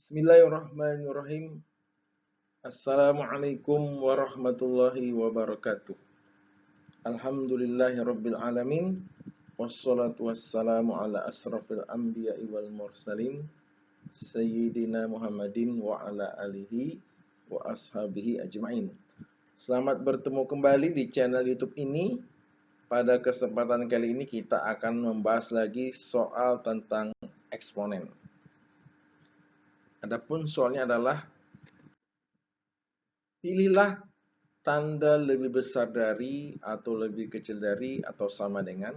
Bismillahirrahmanirrahim. Assalamualaikum warahmatullahi wabarakatuh. Alhamdulillahirabbil alamin. Wassalatu wassalamu ala asrafil anbiya'i wal mursalin Sayyidina Muhammadin wa ala alihi wa ashabihi ajma'in. Selamat bertemu kembali di channel YouTube ini. Pada kesempatan kali ini kita akan membahas lagi soal tentang eksponen. Adapun soalnya adalah pilihlah tanda lebih besar dari atau lebih kecil dari atau sama dengan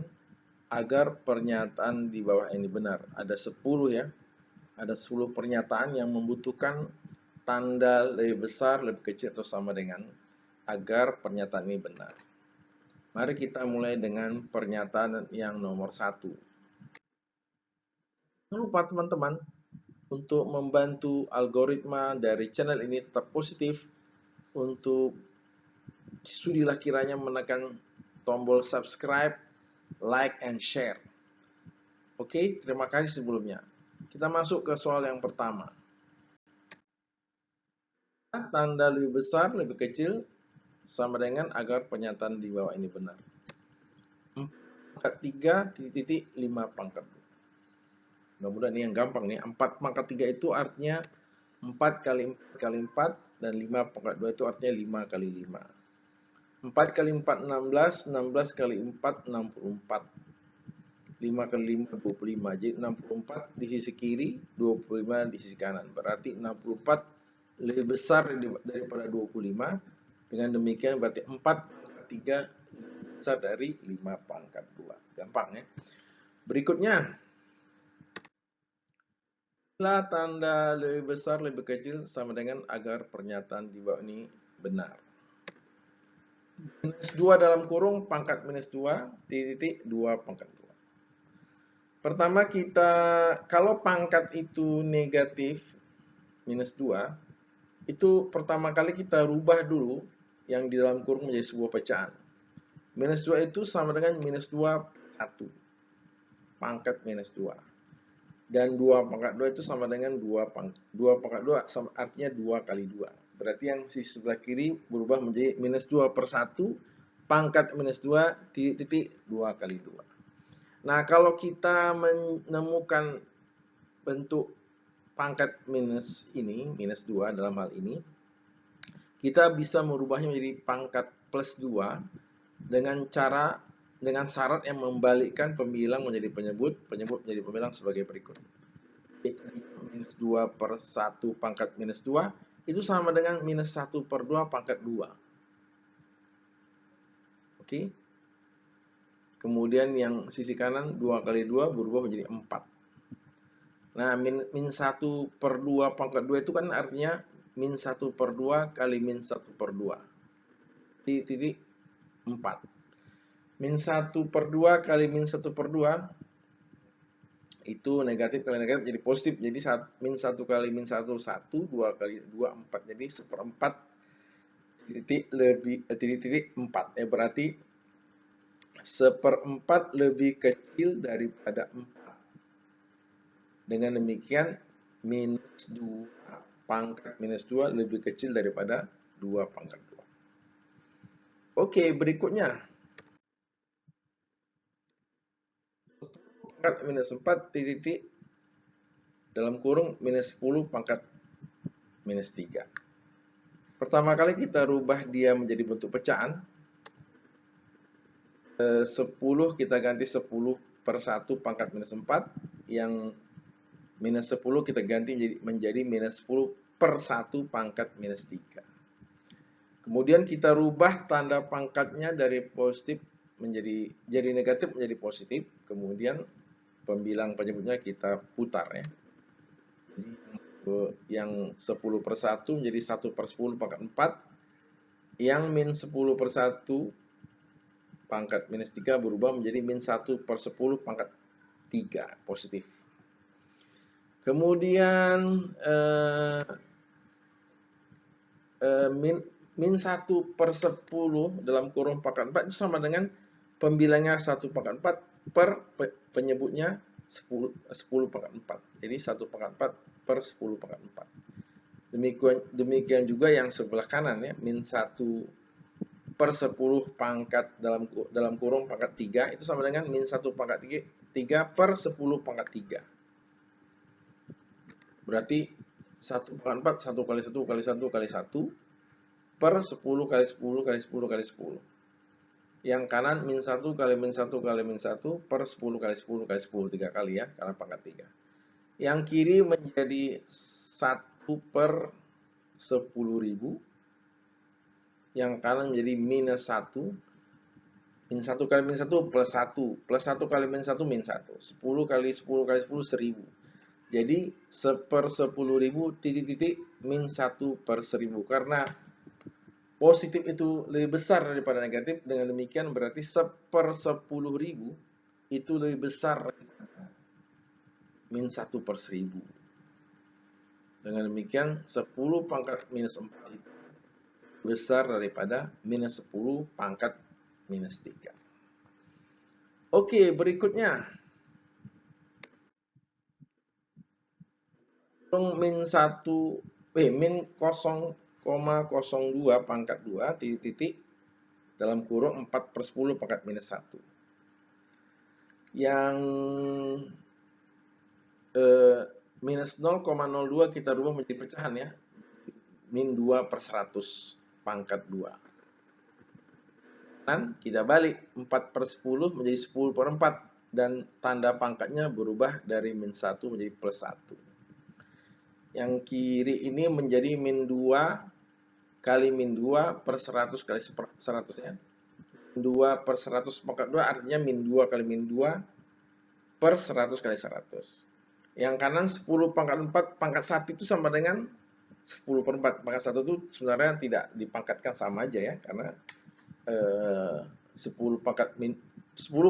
agar pernyataan di bawah ini benar. Ada 10 ya. Ada 10 pernyataan yang membutuhkan tanda lebih besar, lebih kecil atau sama dengan agar pernyataan ini benar. Mari kita mulai dengan pernyataan yang nomor 1. Jangan lupa teman-teman untuk membantu algoritma dari channel ini tetap positif, untuk sudilah kiranya menekan tombol subscribe, like, and share. Oke, terima kasih sebelumnya. Kita masuk ke soal yang pertama. Tanda lebih besar, lebih kecil, sama dengan agar pernyataan di bawah ini benar. 4/3 Mudah-mudahan ini yang gampang nih. 4/3 itu artinya 4 kali 4 kali 4, dan 5/2 itu artinya 5 kali 5. 4 kali 4, 16, 16 kali 4, 64. 5 kali 5, 25. Jadi 64 di sisi kiri, 25 di sisi kanan. Berarti 64 lebih besar daripada 25. Dengan demikian berarti 4/3 lebih besar dari 5/2. Gampang ya. Berikutnya, bila tanda lebih besar, lebih kecil sama dengan agar pernyataan di bawah ini benar. -2 dalam kurung pangkat -2, titik 2 pangkat 2. Pertama kalau pangkat itu negatif, -2, itu pertama kali kita rubah dulu yang di dalam kurung menjadi sebuah pecahan. -2 itu sama dengan -2/1, pangkat -2. Dan 2/2 itu sama dengan 2/2 artinya 2 kali 2. Berarti yang sisi sebelah kiri berubah menjadi -2/1 pangkat -2 titik 2 kali 2. Nah, kalau kita menemukan bentuk pangkat -2 dalam hal ini, kita bisa merubahnya menjadi pangkat +2 dengan syarat yang membalikkan pembilang menjadi penyebut menjadi pembilang sebagai berikut. -2/1 pangkat -2 itu sama dengan -1/2 pangkat 2. Oke. Kemudian yang sisi kanan 2 kali 2 berubah menjadi 4. Nah, -1/2 pangkat 2 itu kan artinya -1/2 kali -1/2. Titik 4. -1/2 kali -1/2 itu negatif kali negatif jadi positif. Jadi -1 kali -1 1, 2 kali 2 4. Jadi 1/4 titik 4 ya, berarti 1/4 lebih kecil daripada 4. Dengan demikian -2 pangkat -2 lebih kecil daripada 2 pangkat 2. Oke, berikutnya pangkat -4 titik dalam kurung -10 pangkat -3. Pertama kali kita rubah dia menjadi bentuk pecahan. 10 kita ganti 10/1 pangkat -4. Yang -10 kita ganti menjadi -10/1 pangkat -3. Kemudian kita rubah tanda pangkatnya dari positif jadi negatif menjadi positif. Kemudian pembilang penyebutnya kita putar ya. Jadi yang 10/1 menjadi 1/10 pangkat 4. Yang -10/1 pangkat -3 berubah menjadi -1/10 pangkat 3 positif. Kemudian -1/10 dalam kurung pangkat 4 itu sama dengan pembilangnya 1/4 per penyebutnya 10 pangkat 4. Jadi 1/4 per 10 pangkat 4. Demikian juga yang sebelah kanan ya, min 1 per 10 pangkat dalam kurung pangkat 3 itu sama dengan min 1 pangkat 3 per 10 pangkat 3. Berarti 1 pangkat 4, 1 kali 1 kali 1 kali 1 per 10 kali 10 kali 10 kali 10. Yang kanan min 1 kali min 1 kali min 1 per 10 kali 10 kali 10, 3 kali ya, karena pangkat 3. Yang kiri menjadi 1 per 10.000. Yang kanan menjadi minus 1. Min 1 kali min 1 plus 1. Plus 1 kali min 1 min 1. 10 kali 10 kali 10, 1000. Jadi 1 per 10.000 titik-titik min 1 per 1000. Karena positif itu lebih besar daripada negatif, dengan demikian berarti 1 per 10.000 itu lebih besar min 1 per 1000. Dengan demikian 10 pangkat minus 4 itu besar daripada minus 10 pangkat minus 3. Oke, berikutnya. Min 0,02 pangkat 2 titik-titik dalam kurung 4 per 10 pangkat minus 1. Yang minus 0,02 kita rubah menjadi pecahan ya. Min 2 per 100 pangkat 2. Dan kita balik 4 per 10 menjadi 10 per 4. Dan tanda pangkatnya berubah dari min 1 menjadi plus 1. Yang kiri ini menjadi min 2 kali min 2 per 100 kali 100 ya. 2 per 100 pangkat 2 artinya min 2 kali min 2 per 100 kali 100. Yang kanan 10 pangkat 4 pangkat 1 itu sama dengan 10 per 4. Pangkat 1 itu sebenarnya tidak dipangkatkan, sama aja ya. Karena 10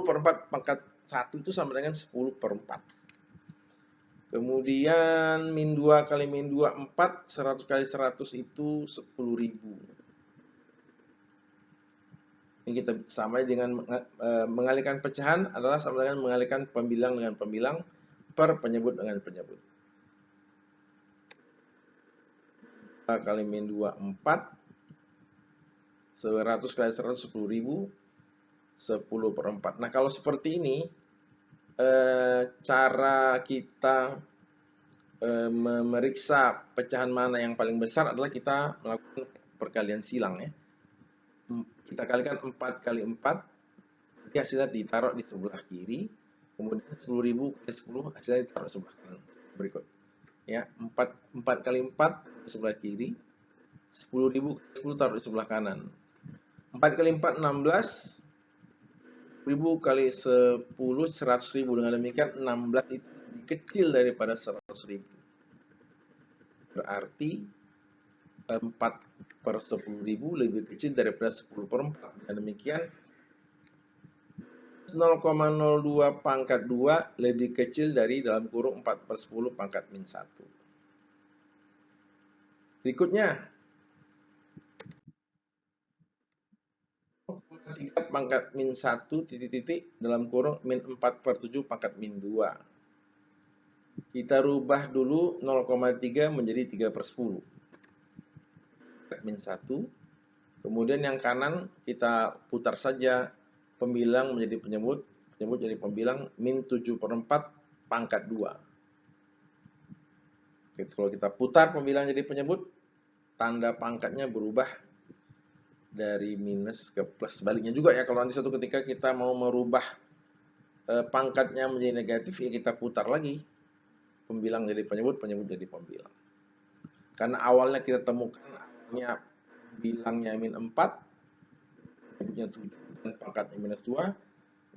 per 4 pangkat 1 itu sama dengan 10 per 4. Kemudian min 2 kali min 2, 4. 100 kali 100 itu 10.000. Ini kita sama dengan mengalihkan pecahan adalah sama dengan mengalihkan pembilang dengan pembilang per penyebut dengan penyebut. 2 kali min 2, 4. 100 kali 100, 10.000. 10 per 4. Nah, kalau seperti ini, cara kita memeriksa pecahan mana yang paling besar adalah kita melakukan perkalian silang ya. Kita kalikan 4 kali 4, nanti hasilnya ditaruh di sebelah kiri, kemudian 10.000 kali 10 hasilnya ditaruh di sebelah kanan. Berikut ya, 4 kali 4 di sebelah kiri, 10.000 kali 10 taruh di sebelah kanan. 4 kali 4 16, 1000 kali 10 100.000. Dengan demikian 16 itu lebih kecil daripada 100.000. Berarti 4 per 10.000 lebih kecil daripada 10 per 4. Dengan demikian 0,02 pangkat 2 lebih kecil dari dalam kurung 4 per 10 pangkat min 1. Berikutnya 3 pangkat min 1 titik-titik dalam kurung min 4 per 7 pangkat min 2. Kita rubah dulu 0,3 menjadi 3 per 10. Min 1. Kemudian yang kanan kita putar saja pembilang menjadi penyebut, penyebut jadi pembilang, min 7 per 4 pangkat 2. Oke, kalau kita putar pembilang jadi penyebut, tanda pangkatnya berubah dari minus ke plus. Sebaliknya juga ya, kalau nanti suatu ketika kita mau merubah pangkatnya menjadi negatif, ya kita putar lagi pembilang jadi penyebut, penyebut jadi pembilang. Karena awalnya kita temukan awalnya bilangnya min 4, penyebutnya 7 dan pangkatnya minus 2.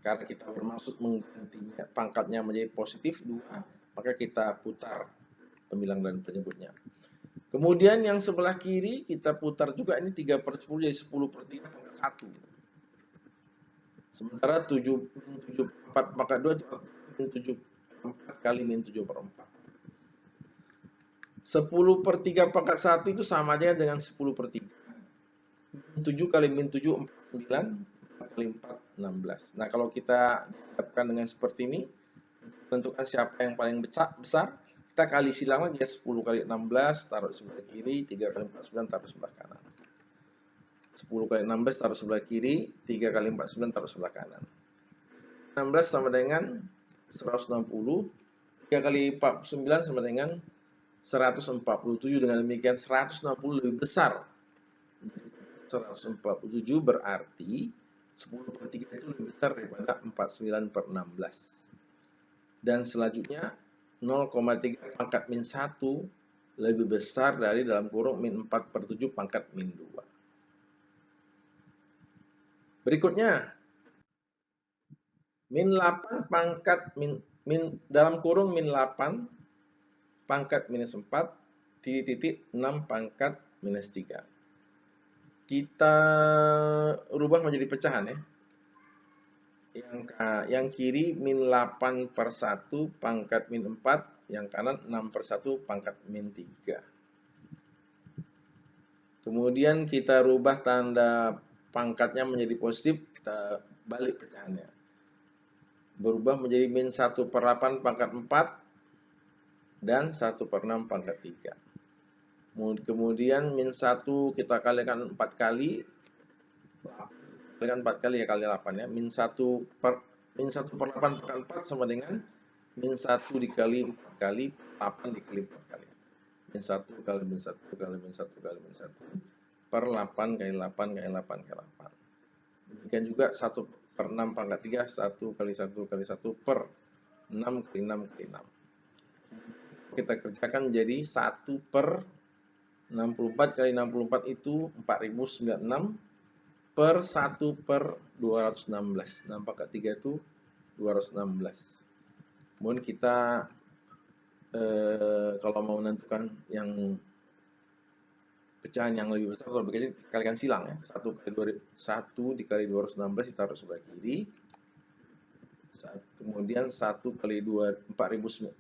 Karena kita bermaksud menggantinya pangkatnya menjadi positif 2, maka kita putar pembilang dan penyebutnya. Kemudian yang sebelah kiri kita putar juga, ini 3 per 10 jadi 10 per 3 pangkat 1. Sementara 7 per 4 pangkat 2 itu min 7 per 4 kali min 7 per 4. 10 per 3 pangkat 1 itu sama aja dengan 10 per 3. 7 kali min 7, 49. 4 kali 4, 16. Nah, kalau kita dihadapkan dengan seperti ini, tentukan siapa yang paling besar. Kita kali silang lagi ya, 10 kali 16 taruh di sebelah kiri, 3 kali 49 taruh sebelah kanan. 10 kali 16 taruh sebelah kiri, 3 kali 49 taruh sebelah kanan. 16 sama dengan 160, 3 kali 49 sama dengan 147. Dengan demikian 160 lebih besar 147, berarti 10 per 3 itu lebih besar daripada 49 per 16. Dan selanjutnya 0,3 pangkat min 1 lebih besar dari dalam kurung min 4 per 7 pangkat min 2. Berikutnya min 8 pangkat dalam kurung min 8 pangkat minus 4 titik 6 pangkat minus 3. Kita rubah menjadi pecahan ya. Yang kiri min 8 per 1 pangkat min 4, yang kanan 6 per 1 pangkat min 3. Kemudian kita rubah tanda pangkatnya menjadi positif, kita balik pecahannya. Berubah menjadi min 1 per 8 pangkat 4 dan 1 per 6 pangkat 3. Kemudian min 1 kita kalikan 4 kali. Kalikan 4 kali ya, kali 8 ya. Min 1 per 8 pangkat 4 sama dengan min 1 dikali 4 kali, 8 dikali 4 kali. Min 1 kali min 1 kali min 1 kali min 1 per 8 kali 8 kali 8 kali 8. Demikian juga 1 per 6 pangkat 3, 1 kali 1 kali 1 per 6 kali 6 kali 6. Kita kerjakan menjadi 1 per 64 kali 64 itu 4096 per 1 per 216. 6 pangkat 3 itu 216. Kemudian kita kalau mau menentukan yang pecahan yang lebih besar, kalau begitu kalikan silang ya. 1 dikali 216 ditaruh sebelah kiri. Kemudian 1 kali 4096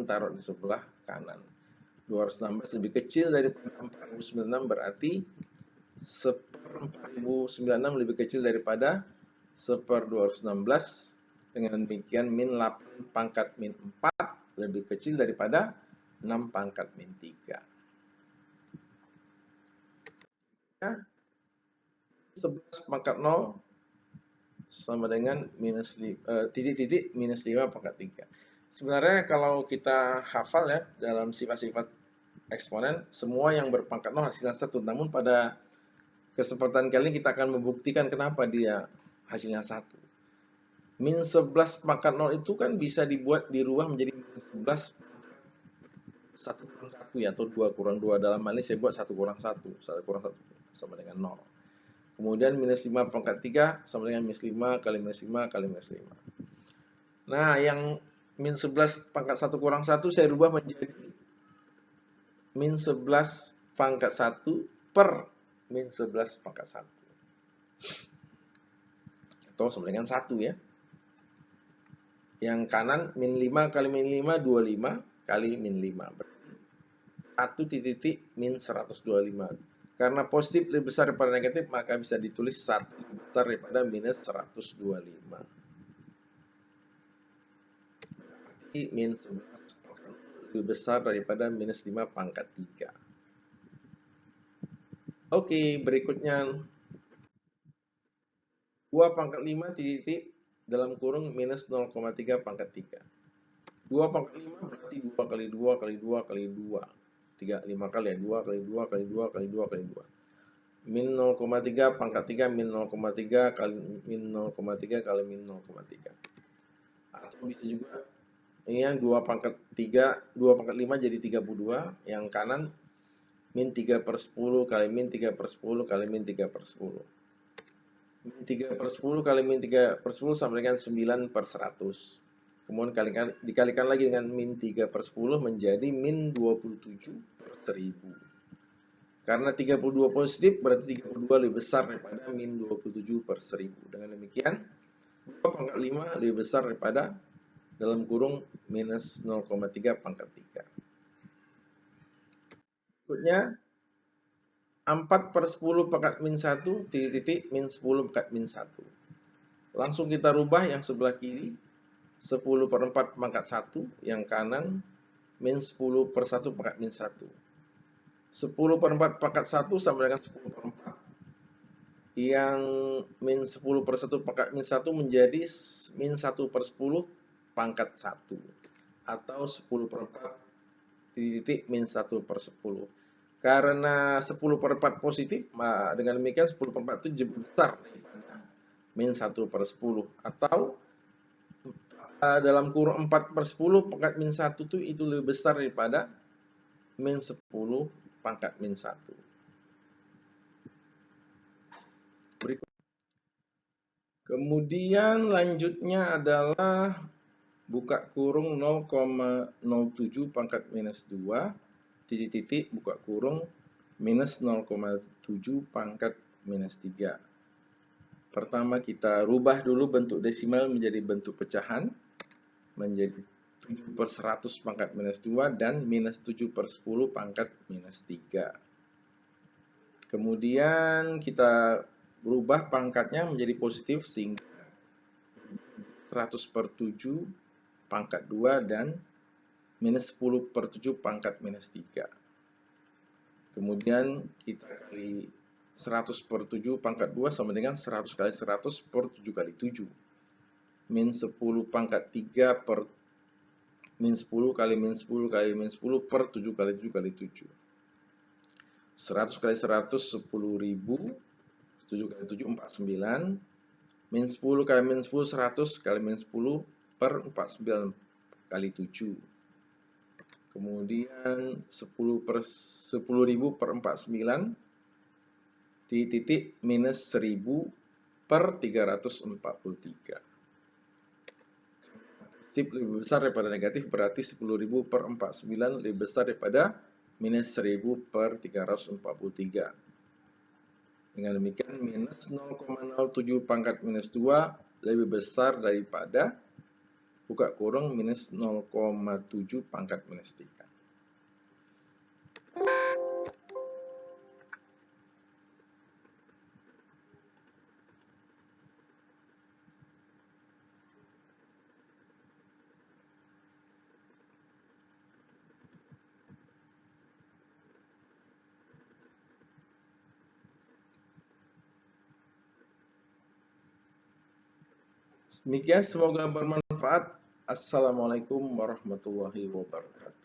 taruh di sebelah kanan. 216 lebih kecil daripada 4096, berarti 1/4096 lebih kecil daripada 1/216. Dengan demikian min 8 pangkat min 4 lebih kecil daripada 6 pangkat min 3. 11 pangkat 0 sama dengan titik-titik minus 5 pangkat 3. Sebenarnya kalau kita hafal ya, dalam sifat-sifat eksponen, semua yang berpangkat 0 hasilnya 1. Namun pada kesempatan kali ini kita akan membuktikan kenapa dia hasilnya 1. Min 11 pangkat 0 itu kan bisa dirubah menjadi min 11 1 kurang 1 ya, atau 2 kurang 2. Dalam hal ini saya buat 1 kurang 1. 1 kurang 1 sama dengan 0. Kemudian minus 5 pangkat 3 sama dengan minus 5 kali minus 5 kali minus 5. Nah, yang min 11 pangkat 1 kurang 1 saya rubah menjadi min 11 pangkat 1 per min 11 pangkat 1. Atau sama dengan 1 ya. Yang kanan min 5 kali min 5, 25 kali min 5. 1 titik min 125. Karena positif lebih besar daripada negatif, maka bisa ditulis 1 lebih besar daripada minus 125. Berarti min 11 lebih besar daripada minus 5 pangkat 3. Oke, berikutnya 2 pangkat 5 titik dalam kurung minus 0,3 pangkat 3. 2 pangkat 5 berarti 2 kali 2 kali 2 kali 2. 5 kali ya, 2 kali 2 kali 2 kali 2 kali 2. Min 0,3 pangkat 3 min 0,3 kali min 0,3 kali min 0,3. Atau bisa juga ini yang 2 pangkat 5 jadi 32. Yang kanan min 3 per 10 kali min 3 per 10 kali min 3 per 10. Min 3 per 10 kali min 3 per 10 sama dengan 9 per 100. Kemudian dikalikan lagi dengan min 3 per 10 menjadi min 27 per 1000. Karena 32 positif berarti 32 lebih besar daripada min 27 per 1000. Dengan demikian 2 pangkat 5 lebih besar daripada dalam kurung minus 0,3 pangkat 3. Berikutnya 4 per 10 pangkat min 1 titik min 10 pangkat min 1. Langsung kita rubah yang sebelah kiri. 10 per 4 pangkat 1, yang kanan min 10 per 1 pangkat min 1. 10 per 4 pangkat 1 sama dengan 10 per 4. Yang min 10 per 1 pangkat min 1 menjadi min 1 per 10 pangkat 1. Atau 10 per 4 titik min 1 per 10. Karena 10 per 4 positif, dengan demikian 10 per 4 itu lebih besar daripada min 1 per 10. Atau dalam kurung 4 per 10 pangkat min 1 itu lebih besar daripada min 10 pangkat min 1. Berikut. Kemudian lanjutnya adalah buka kurung 0,07 pangkat minus 2 titik-titik buka kurung minus 0,7 pangkat minus 3. Pertama kita rubah dulu bentuk desimal menjadi bentuk pecahan, menjadi 7 per 100 pangkat minus 2 dan minus 7 per 10 pangkat minus 3. Kemudian kita berubah pangkatnya menjadi positif sehingga 100 per 7 pangkat 2 dan minus 10 per 7 pangkat minus 3. Kemudian kita kali 100 per 7 pangkat 2 sama dengan 100 kali 100 per 7 kali 7. Min 10 pangkat 3 per min 10 kali min 10 kali min 10 per 7 kali 7 kali 7. 100 kali 100 10.000. 7 kali 7 49. Min 10 kali min 10 100 kali min 10 per 49 kali 7. Kemudian 10 per 10.000 per 49 titik minus 1000 per 343. Positif lebih besar daripada negatif, berarti 10.000 per 49 lebih besar daripada minus 1000 per 343. Dengan demikian minus 0,07 pangkat minus 2 lebih besar daripada buka kurung minus 0,7 pangkat minus 3. Demikian, semoga bermanfaat. Assalamualaikum warahmatullahi wabarakatuh.